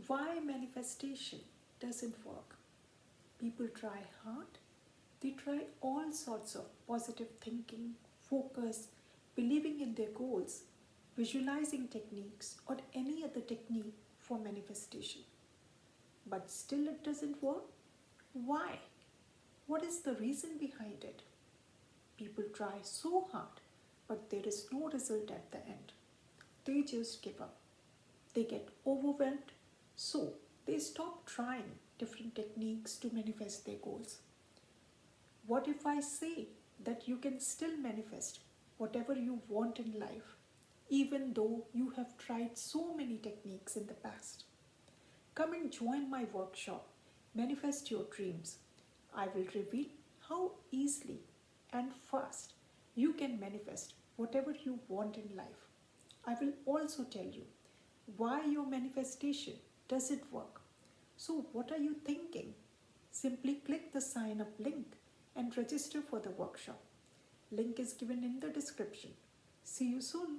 Why manifestation doesn't work? People try hard, they try all sorts of positive thinking, focus, believing in their goals, visualizing techniques, or any other technique for manifestation. But still it doesn't work? Why? What is the reason behind it? People try so hard, but there is no result at the end. They just give up. They get overwhelmed, so they stop trying different techniques to manifest their goals. What if I say that you can still manifest whatever you want in life, even though you have tried so many techniques in the past? Come and join my workshop, Manifest Your Dreams. I will reveal how easily and fast you can manifest whatever you want in life. I will also tell you why your manifestation doesn't work. So, what are you thinking? Simply click the sign up link and register for the workshop. Link is given in the description. See you soon.